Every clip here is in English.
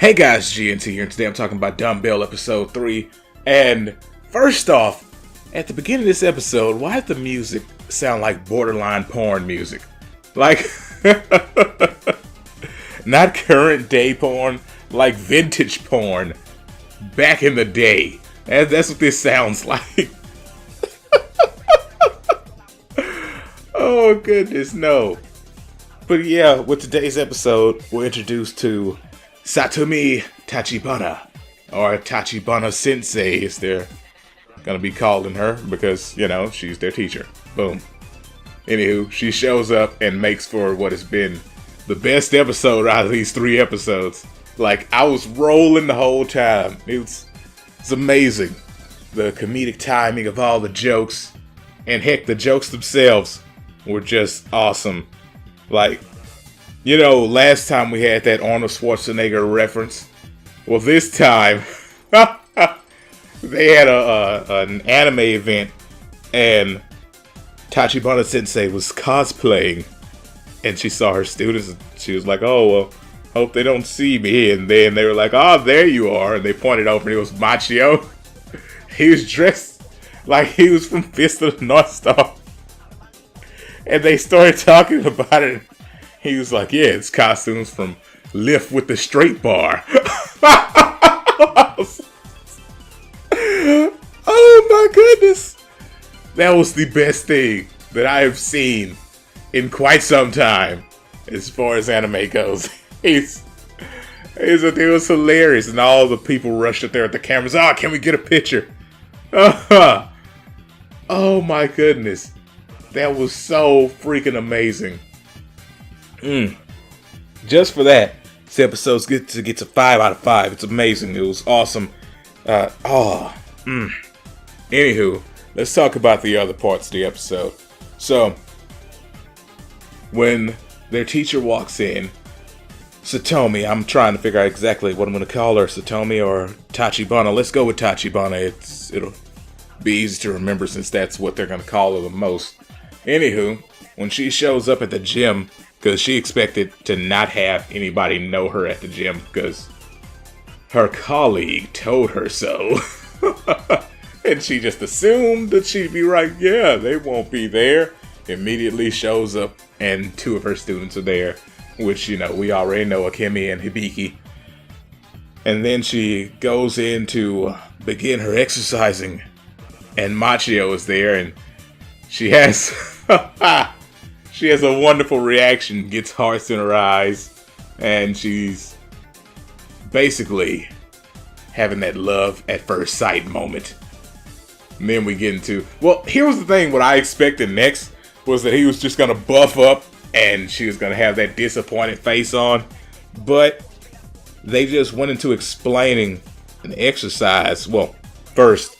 Hey guys, GNT here, and today I'm talking about Dumbbell episode 3. And first off, at the beginning of this episode, why did the music sound like borderline porn music? Like, not current day porn, like vintage porn back in the day. That's what this sounds like. Oh goodness, no. But yeah, with today's episode, we're introduced to Satomi Tachibana, or Tachibana Sensei, as they're gonna be calling her, because, you know, she's their teacher. Boom. Anywho, she shows up and makes for what has been the best episode out of these 3 episodes. Like, I was rolling the whole time. It's amazing. The comedic timing of all the jokes, and heck, the jokes themselves were just awesome. Like, you know, last time we had that Arnold Schwarzenegger reference. Well, this time, they had an anime event, and Tachibana Sensei was cosplaying, and she saw her students, and she was like, oh, well, hope they don't see me. And then they were like, oh, there you are. And they pointed over, and it was Machio. He was dressed like he was from Fist of the North Star. And they started talking about it. He was like, yeah, it's costumes from Lift with the Straight Bar. Oh my goodness. That was the best thing that I have seen in quite some time as far as anime goes. It was hilarious. And all the people rushed up there at the cameras. Oh, can we get a picture? Oh my goodness. That was so freaking amazing. Just for that, this episode's gets a 5 out of 5. It's amazing. It was awesome. Anywho, let's talk about the other parts of the episode. So, when their teacher walks in, Satomi, I'm trying to figure out exactly what I'm going to call her, Satomi or Tachibana. Let's go with Tachibana. It'll be easy to remember since that's what they're going to call her the most. Anywho, when she shows up at the gym, because she expected to not have anybody know her at the gym, because her colleague told her so. And she just assumed that she'd be right. Yeah, they won't be there. Immediately shows up, and 2 of her students are there, which, you know, we already know, Akemi and Hibiki. And then she goes in to begin her exercising, and Machio is there, and she has she has a wonderful reaction, gets hearts in her eyes, and she's basically having that love at first sight moment. And then we get into, well, here was the thing, what I expected next was that he was just gonna buff up and she was gonna have that disappointed face on, but they just went into explaining an exercise. Well, first,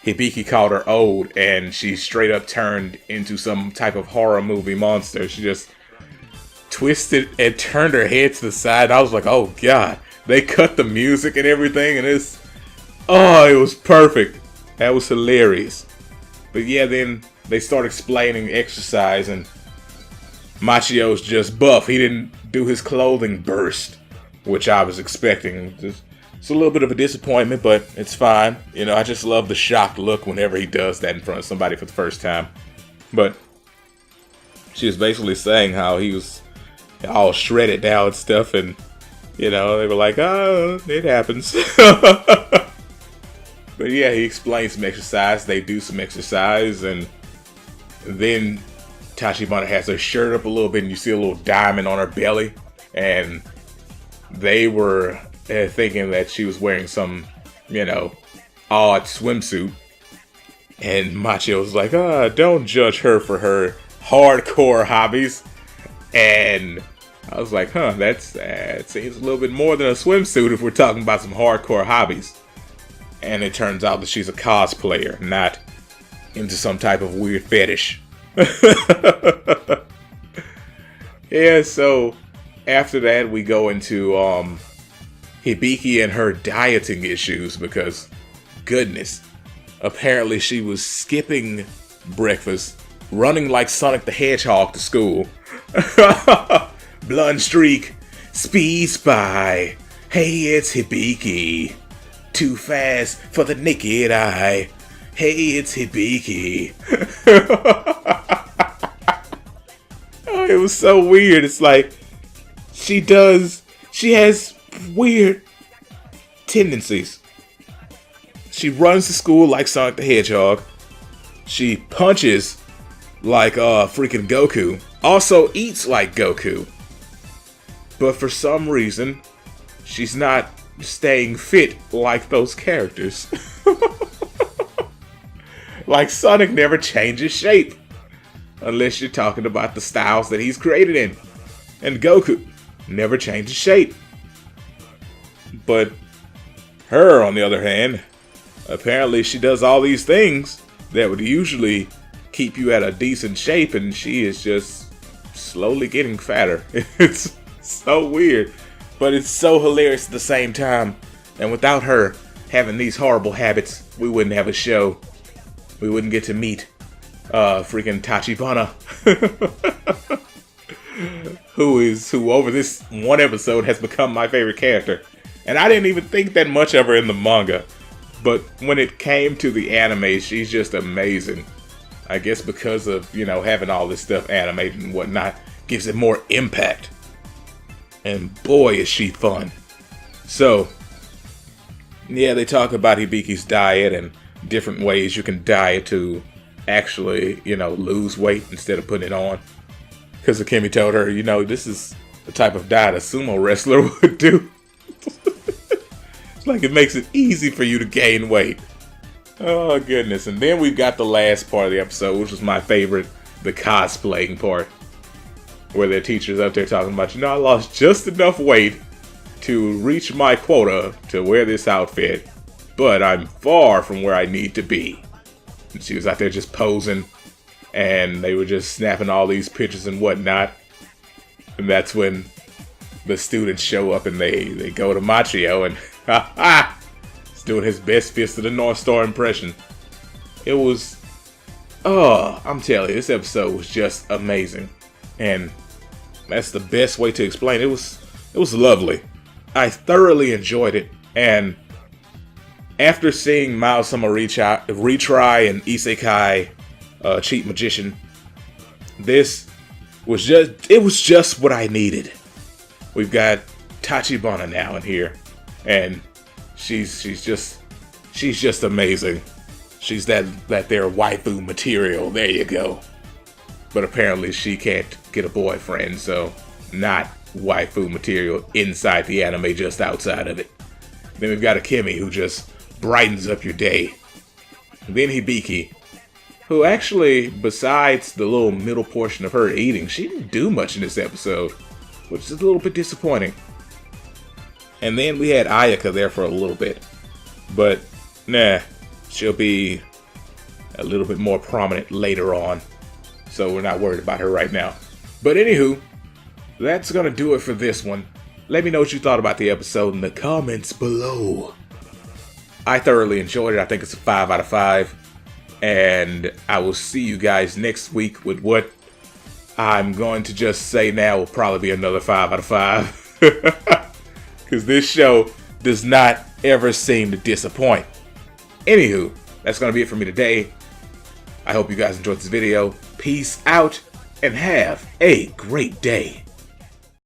Hibiki called her old, and she straight up turned into some type of horror movie monster. She just twisted and turned her head to the side. I was like, oh god. They cut the music and everything, and it was perfect. That was hilarious. But yeah, then they start explaining exercise, and Machio's just buff. He didn't do his clothing burst, which I was expecting. It's a little bit of a disappointment, but it's fine. You know, I just love the shocked look whenever he does that in front of somebody for the first time. But she was basically saying how he was all shredded now and stuff, and, you know, they were like, oh, it happens. But yeah, he explains some exercise. They do some exercise, and then Tachibana has her shirt up a little bit, and you see a little diamond on her belly, and they were thinking that she was wearing some, you know, odd swimsuit. And Machio was like, don't judge her for her hardcore hobbies. And I was like, that seems a little bit more than a swimsuit if we're talking about some hardcore hobbies. And it turns out that she's a cosplayer, not into some type of weird fetish. Yeah, so after that we go into Hibiki and her dieting issues, because, goodness, apparently she was skipping breakfast, running like Sonic the Hedgehog to school. Blonde streak, speed spy, Hey, it's Hibiki. Too fast for the naked eye. Hey, it's Hibiki. Oh, it was so weird. It's like she has weird tendencies. She runs to school like Sonic the Hedgehog. She punches like freaking Goku. Also eats like Goku. But for some reason, she's not staying fit like those characters. Like Sonic never changes shape. Unless you're talking about the styles that he's created in. And Goku never changes shape. But her, on the other hand, apparently she does all these things that would usually keep you at a decent shape, and she is just slowly getting fatter. It's so weird, but it's so hilarious at the same time. And without her having these horrible habits, we wouldn't have a show. We wouldn't get to meet freaking Tachibana. who over this one episode has become my favorite character. And I didn't even think that much of her in the manga. But when it came to the anime, she's just amazing. I guess because of, having all this stuff animated and whatnot, gives it more impact. And boy, is she fun. So, yeah, they talk about Hibiki's diet and different ways you can diet to actually, lose weight instead of putting it on. Because Akemi told her, this is the type of diet a sumo wrestler would do. It's like it makes it easy for you to gain weight. Oh, goodness. And then we've got the last part of the episode, which was my favorite, the cosplaying part. Where their teacher's up there talking about, I lost just enough weight to reach my quota to wear this outfit, but I'm far from where I need to be. And she was out there just posing, and they were just snapping all these pictures and whatnot. And that's when the students show up and they go to Machio, and he's doing his best Fist of the North Star impression. It was, I'm telling you, this episode was just amazing. And that's the best way to explain it. It was lovely. I thoroughly enjoyed it. And after seeing Mao Sama retry and Isekai Cheat Magician, this was just what I needed. We've got Tachibana now in here, and she's just amazing. She's that there waifu material. There you go. But apparently she can't get a boyfriend, so not waifu material inside the anime, just outside of it. Then we've got Akemi, who just brightens up your day. And then Hibiki, who actually, besides the little middle portion of her eating, she didn't do much in this episode, which is a little bit disappointing. And then we had Ayaka there for a little bit, but nah, she'll be a little bit more prominent later on, so we're not worried about her right now. But anywho, that's gonna do it for this one. Let me know what you thought about the episode in the comments below. I thoroughly enjoyed it. I think it's a 5 out of 5. And I will see you guys next week with what I'm going to just say now will probably be another 5 out of 5. Because this show does not ever seem to disappoint. Anywho, that's going to be it for me today. I hope you guys enjoyed this video. Peace out and have a great day.